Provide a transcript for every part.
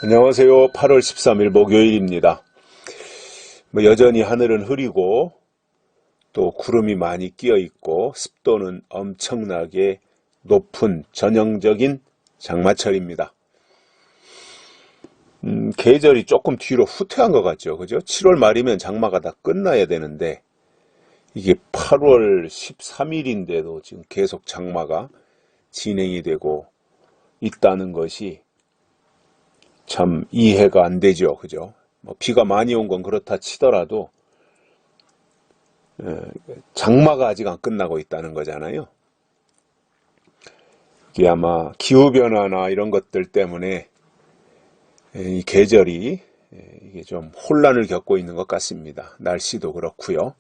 안녕하세요. 8월 13일 목요일입니다. 여전히 하늘은 흐리고 또 구름이 많이 끼어 있고 습도는 엄청나게 높은 전형적인 장마철입니다. 계절이 조금 뒤로 후퇴한 것 같죠. 그죠? 7월 말이면 장마가 다 끝나야 되는데 이게 8월 13일인데도 지금 계속 장마가 진행이 되고 있다는 것이 참 이해가 안 되죠. 그죠? 비가 많이 온 건 그렇다 치더라도 장마가 아직 안 끝나고 있다는 거잖아요. 이게 아마 기후변화나 이런 것들 때문에 이 계절이 이게 좀 혼란을 겪고 있는 것 같습니다. 날씨도 그렇고요.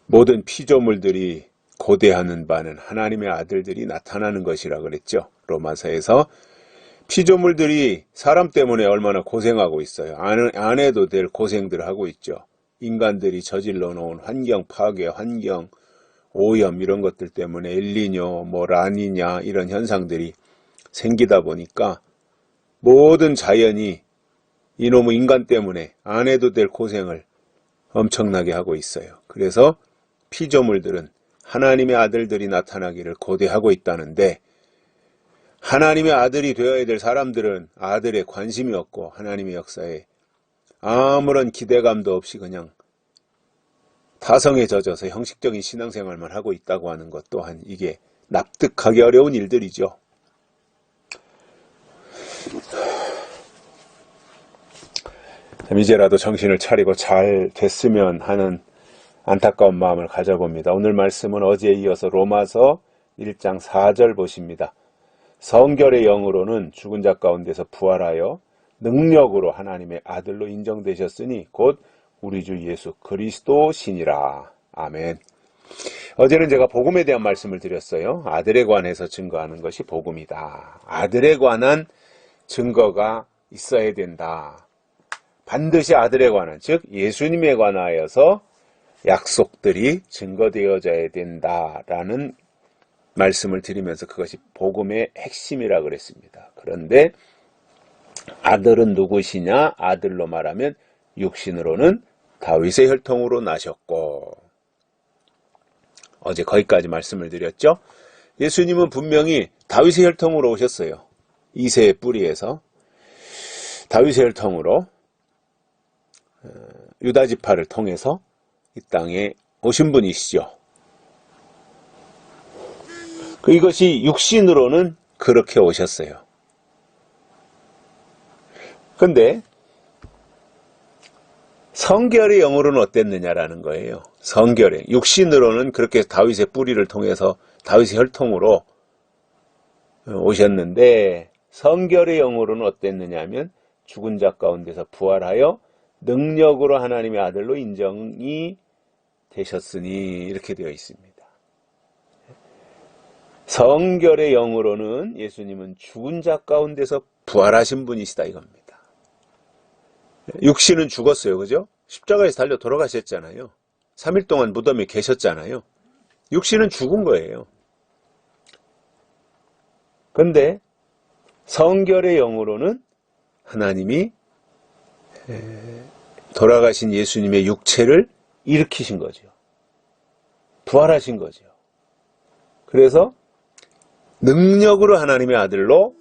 모든 피조물들이 고대하는 바는 하나님의 아들들이 나타나는 것이라 그랬죠. 로마서에서 피조물들이 사람 때문에 얼마나 고생하고 있어요. 안 해도 될 고생들을 하고 있죠. 인간들이 저질러 놓은 환경 파괴, 환경 오염 이런 것들 때문에 엘니뇨, 라니냐 이런 현상들이 생기다 보니까 모든 자연이 이놈의 인간 때문에 안 해도 될 고생을 엄청나게 하고 있어요. 그래서 피조물들은 하나님의 아들들이 나타나기를 고대하고 있다는데 하나님의 아들이 되어야 될 사람들은 아들에 관심이 없고 하나님의 역사에 아무런 기대감도 없이 그냥 타성에 젖어서 형식적인 신앙생활만 하고 있다고 하는 것 또한 이게 납득하기 어려운 일들이죠. 이제라도 정신을 차리고 잘 됐으면 하는 안타까운 마음을 가져봅니다. 오늘 말씀은 어제에 이어서 로마서 1장 4절 보십니다. 성결의 영으로는 죽은 자 가운데서 부활하여 능력으로 하나님의 아들로 인정되셨으니 곧 우리 주 예수 그리스도시니라. 아멘. 어제는 제가 복음에 대한 말씀을 드렸어요. 아들에 관해서 증거하는 것이 복음이다. 아들에 관한 증거가 있어야 된다. 반드시 아들에 관한, 즉 예수님에 관하여서 약속들이 증거되어져야 된다라는 말씀을 드리면서 그것이 복음의 핵심이라 그랬습니다. 그런데 아들은 누구시냐? 아들로 말하면 육신으로는 다윗의 혈통으로 나셨고, 어제 거기까지 말씀을 드렸죠. 예수님은 분명히 다윗의 혈통으로 오셨어요. 이새의 뿌리에서 다윗의 혈통으로 유다 지파를 통해서 이 땅에 오신 분이시죠. 이것이 육신으로는 그렇게 오셨어요. 근데 성결의 영으로는 어땠느냐라는 거예요. 성결의 육신으로는 그렇게 다윗의 뿌리를 통해서 다윗의 혈통으로 오셨는데 성결의 영으로는 어땠느냐 하면 죽은 자 가운데서 부활하여 능력으로 하나님의 아들로 인정이 되셨으니 이렇게 되어 있습니다. 성결의 영으로는 예수님은 죽은 자 가운데서 부활하신 분이시다 이겁니다. 육신은 죽었어요. 그죠? 십자가에서 달려 돌아가셨잖아요. 3일 동안 무덤에 계셨잖아요. 육신은 죽은 거예요. 근데 성결의 영으로는 하나님이 돌아가신 예수님의 육체를 일으키신 거죠. 부활하신 거죠. 그래서 능력으로 하나님의 아들로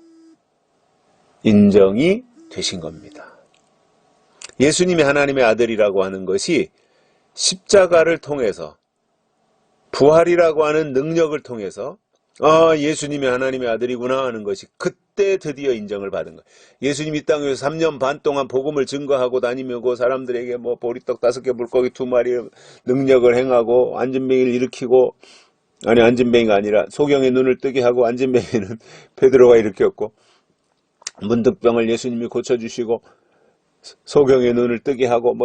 인정이 되신 겁니다. 예수님이 하나님의 아들이라고 하는 것이 십자가를 통해서 부활이라고 하는 능력을 통해서 예수님이 하나님의 아들이구나 하는 것이 그때 드디어 인정을 받은 거예요. 예수님이 이 땅에서 3년 반 동안 복음을 증거하고 다니면서 사람들에게 보리떡 5개 물고기 2마리 능력을 행하고 안진뱅이를 일으키고 안진뱅이가 아니라 소경의 눈을 뜨게 하고 안진뱅이는 베드로가 일으켰고 문득병을 예수님이 고쳐주시고 소경의 눈을 뜨게 하고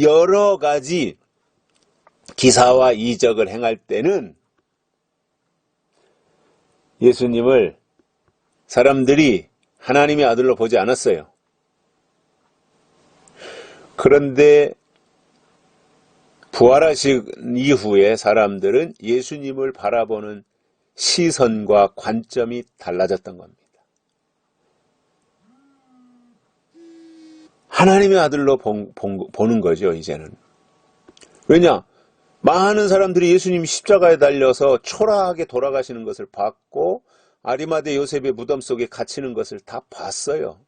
여러 가지 기사와 이적을 행할 때는 예수님을 사람들이 하나님의 아들로 보지 않았어요. 그런데 부활하신 이후에 사람들은 예수님을 바라보는 시선과 관점이 달라졌던 겁니다. 하나님의 아들로 보는 거죠, 이제는. 왜냐? 많은 사람들이 예수님이 십자가에 달려서 초라하게 돌아가시는 것을 봤고 아리마대 요셉의 무덤 속에 갇히는 것을 다 봤어요.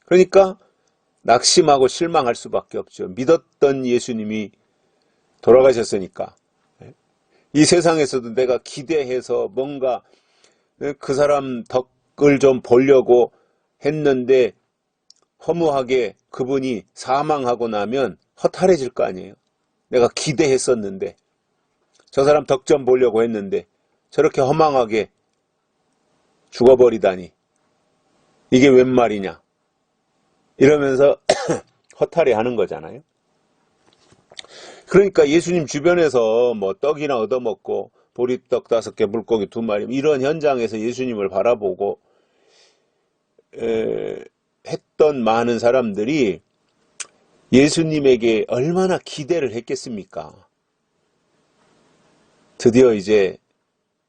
그러니까 낙심하고 실망할 수밖에 없죠. 믿었던 예수님이 돌아가셨으니까. 이 세상에서도 내가 기대해서 뭔가 그 사람 덕을 좀 보려고 했는데 허무하게 그분이 사망하고 나면 허탈해질 거 아니에요. 내가 기대했었는데 저 사람 덕 좀 보려고 했는데 저렇게 허망하게 죽어버리다니 이게 웬 말이냐 이러면서 허탈해하는 거잖아요. 그러니까 예수님 주변에서 뭐 떡이나 얻어먹고 보리떡 5개 물고기 2마리 이런 현장에서 예수님을 바라보고 했던 많은 사람들이 예수님에게 얼마나 기대를 했겠습니까? 드디어 이제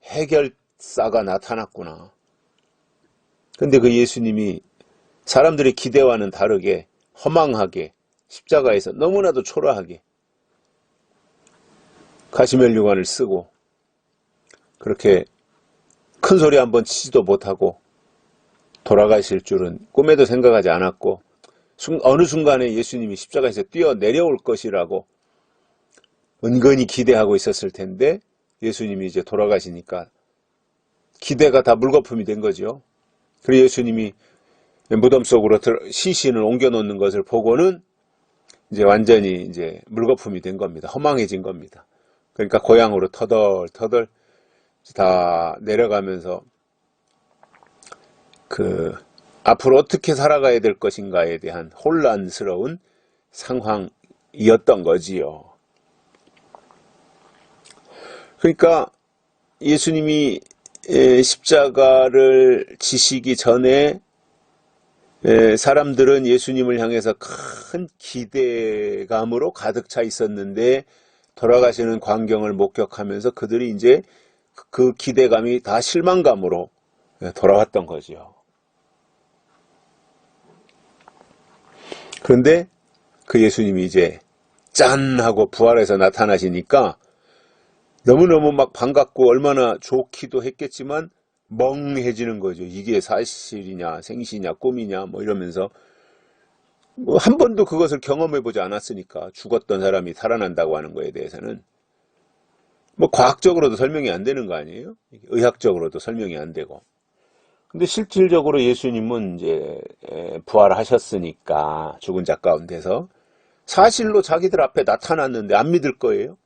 해결사가 나타났구나. 근데 그 예수님이 사람들의 기대와는 다르게 허망하게 십자가에서 너무나도 초라하게 가시면류관을 쓰고 그렇게 큰 소리 한번 치지도 못하고 돌아가실 줄은 꿈에도 생각하지 않았고 어느 순간에 예수님이 십자가에서 뛰어내려올 것이라고 은근히 기대하고 있었을 텐데 예수님이 이제 돌아가시니까 기대가 다 물거품이 된 거죠. 그리고 예수님이 무덤 속으로 시신을 옮겨놓는 것을 보고는 이제 완전히 이제 물거품이 된 겁니다. 허망해진 겁니다. 그러니까 고향으로 터덜터덜 다 내려가면서 앞으로 어떻게 살아가야 될 것인가에 대한 혼란스러운 상황이었던 거지요. 그러니까 예수님이 십자가를 지시기 전에 사람들은 예수님을 향해서 큰 기대감으로 가득 차 있었는데 돌아가시는 광경을 목격하면서 그들이 이제 그 기대감이 다 실망감으로 돌아왔던 거지요. 그런데 그 예수님이 이제 짠 하고 부활해서 나타나시니까 너무너무 막 반갑고 얼마나 좋기도 했겠지만 멍해지는 거죠. 이게 사실이냐 생시냐 꿈이냐 뭐 이러면서 뭐 한 번도 그것을 경험해보지 않았으니까 죽었던 사람이 살아난다고 하는 거에 대해서는 뭐 과학적으로도 설명이 안 되는 거 아니에요? 의학적으로도 설명이 안 되고. 근데 실질적으로 예수님은 이제 부활하셨으니까 죽은 자 가운데서 사실로 자기들 앞에 나타났는데 안 믿을 거예요.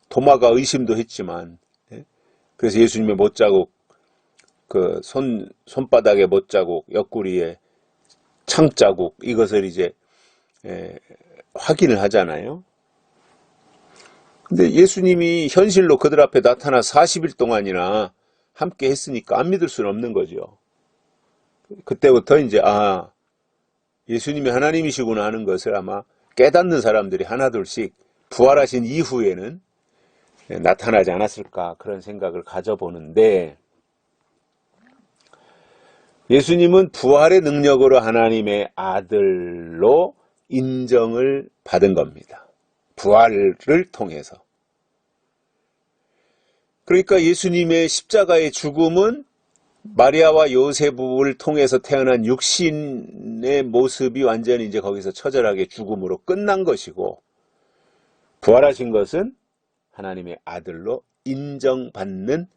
도마가 의심도 했지만 그래서 예수님의 못자국 그 손바닥에 못자국 옆구리에 창자국 이것을 이제 확인을 하잖아요. 근데 예수님이 현실로 그들 앞에 나타나 40일 동안이나 함께 했으니까 안 믿을 수는 없는 거죠. 그때부터 이제 예수님이 하나님이시구나 하는 것을 아마 깨닫는 사람들이 하나둘씩 부활하신 이후에는 나타나지 않았을까 그런 생각을 가져보는데 예수님은 부활의 능력으로 하나님의 아들로 인정을 받은 겁니다. 부활을 통해서. 그러니까 예수님의 십자가의 죽음은 마리아와 요셉을 통해서 태어난 육신의 모습이 완전히 이제 거기서 처절하게 죽음으로 끝난 것이고 부활하신 것은 하나님의 아들로 인정받는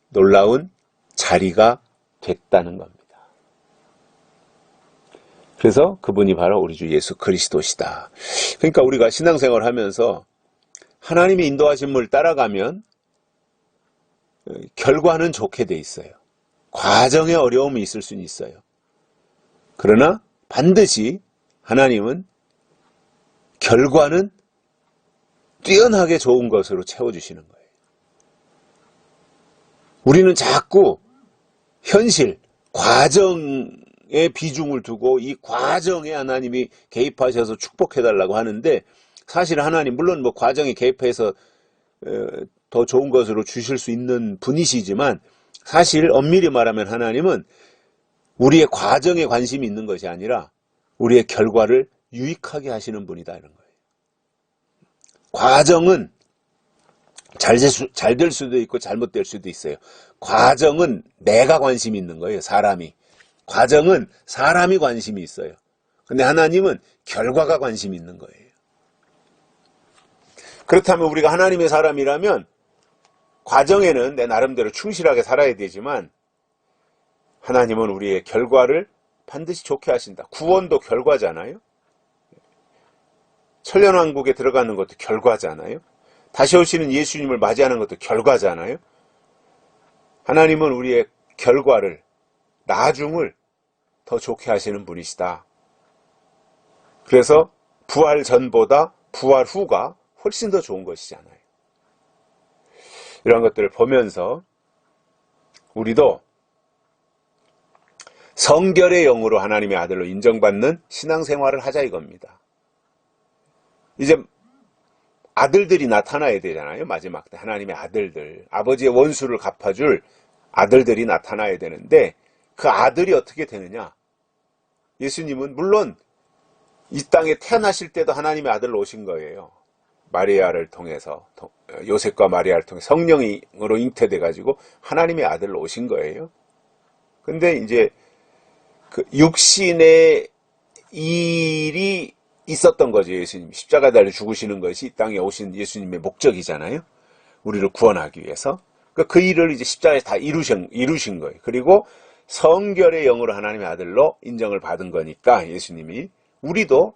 놀라운 자리가 됐다는 겁니다. 그래서 그분이 바로 우리 주 예수 그리스도시다. 그러니까 우리가 신앙생활을 하면서 하나님의 인도하심을 따라가면 결과는 좋게 돼 있어요. 과정에 어려움이 있을 수는 있어요. 그러나 반드시 하나님은 결과는 뛰어나게 좋은 것으로 채워주시는 거예요. 우리는 자꾸 현실, 과정에 비중을 두고 이 과정에 하나님이 개입하셔서 축복해달라고 하는데 사실 하나님 물론 뭐 과정에 개입해서 더 좋은 것으로 주실 수 있는 분이시지만 사실 엄밀히 말하면 하나님은 우리의 과정에 관심이 있는 것이 아니라 우리의 결과를 유익하게 하시는 분이다 이런 거예요. 과정은 잘 될 수도 있고 잘못될 수도 있어요. 과정은 내가 관심이 있는 거예요. 사람이. 과정은 사람이 관심이 있어요. 근데 하나님은 결과가 관심이 있는 거예요. 그렇다면 우리가 하나님의 사람이라면 과정에는 내 나름대로 충실하게 살아야 되지만 하나님은 우리의 결과를 반드시 좋게 하신다. 구원도 결과잖아요. 천년왕국에 들어가는 것도 결과잖아요. 다시 오시는 예수님을 맞이하는 것도 결과잖아요. 하나님은 우리의 결과를, 나중을 더 좋게 하시는 분이시다. 그래서 부활 전보다 부활 후가 훨씬 더 좋은 것이잖아요. 이런 것들을 보면서 우리도 성결의 영으로 하나님의 아들로 인정받는 신앙생활을 하자 이겁니다. 이제 아들들이 나타나야 되잖아요. 마지막 때 하나님의 아들들, 아버지의 원수를 갚아줄 아들들이 나타나야 되는데 그 아들이 어떻게 되느냐? 예수님은 물론 이 땅에 태어나실 때도 하나님의 아들로 오신 거예요. 마리아를 통해서, 요셉과 마리아를 통해 성령으로 잉태돼 가지고 하나님의 아들로 오신 거예요. 근데 이제 그 육신의 일이 있었던 거죠. 예수님 십자가 달려 죽으시는 것이 이 땅에 오신 예수님의 목적이잖아요. 우리를 구원하기 위해서. 그 일을 이제 십자가에서 다 이루신 거예요. 그리고 성결의 영으로 하나님의 아들로 인정을 받은 거니까 예수님이 우리도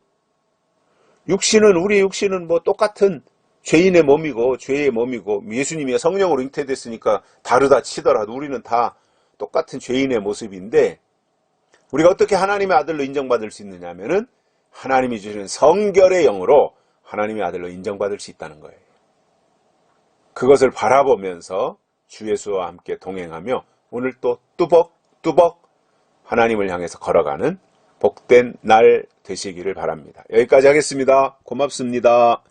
우리의 육신은 뭐 똑같은 죄인의 몸이고 죄의 몸이고 예수님이 성령으로 잉태됐으니까 다르다 치더라도 우리는 다 똑같은 죄인의 모습인데 우리가 어떻게 하나님의 아들로 인정받을 수 있느냐 하면은 하나님이 주시는 성결의 영으로 하나님의 아들로 인정받을 수 있다는 거예요. 그것을 바라보면서 주 예수와 함께 동행하며 오늘 또 뚜벅뚜벅 하나님을 향해서 걸어가는 복된 날 되시기를 바랍니다. 여기까지 하겠습니다. 고맙습니다.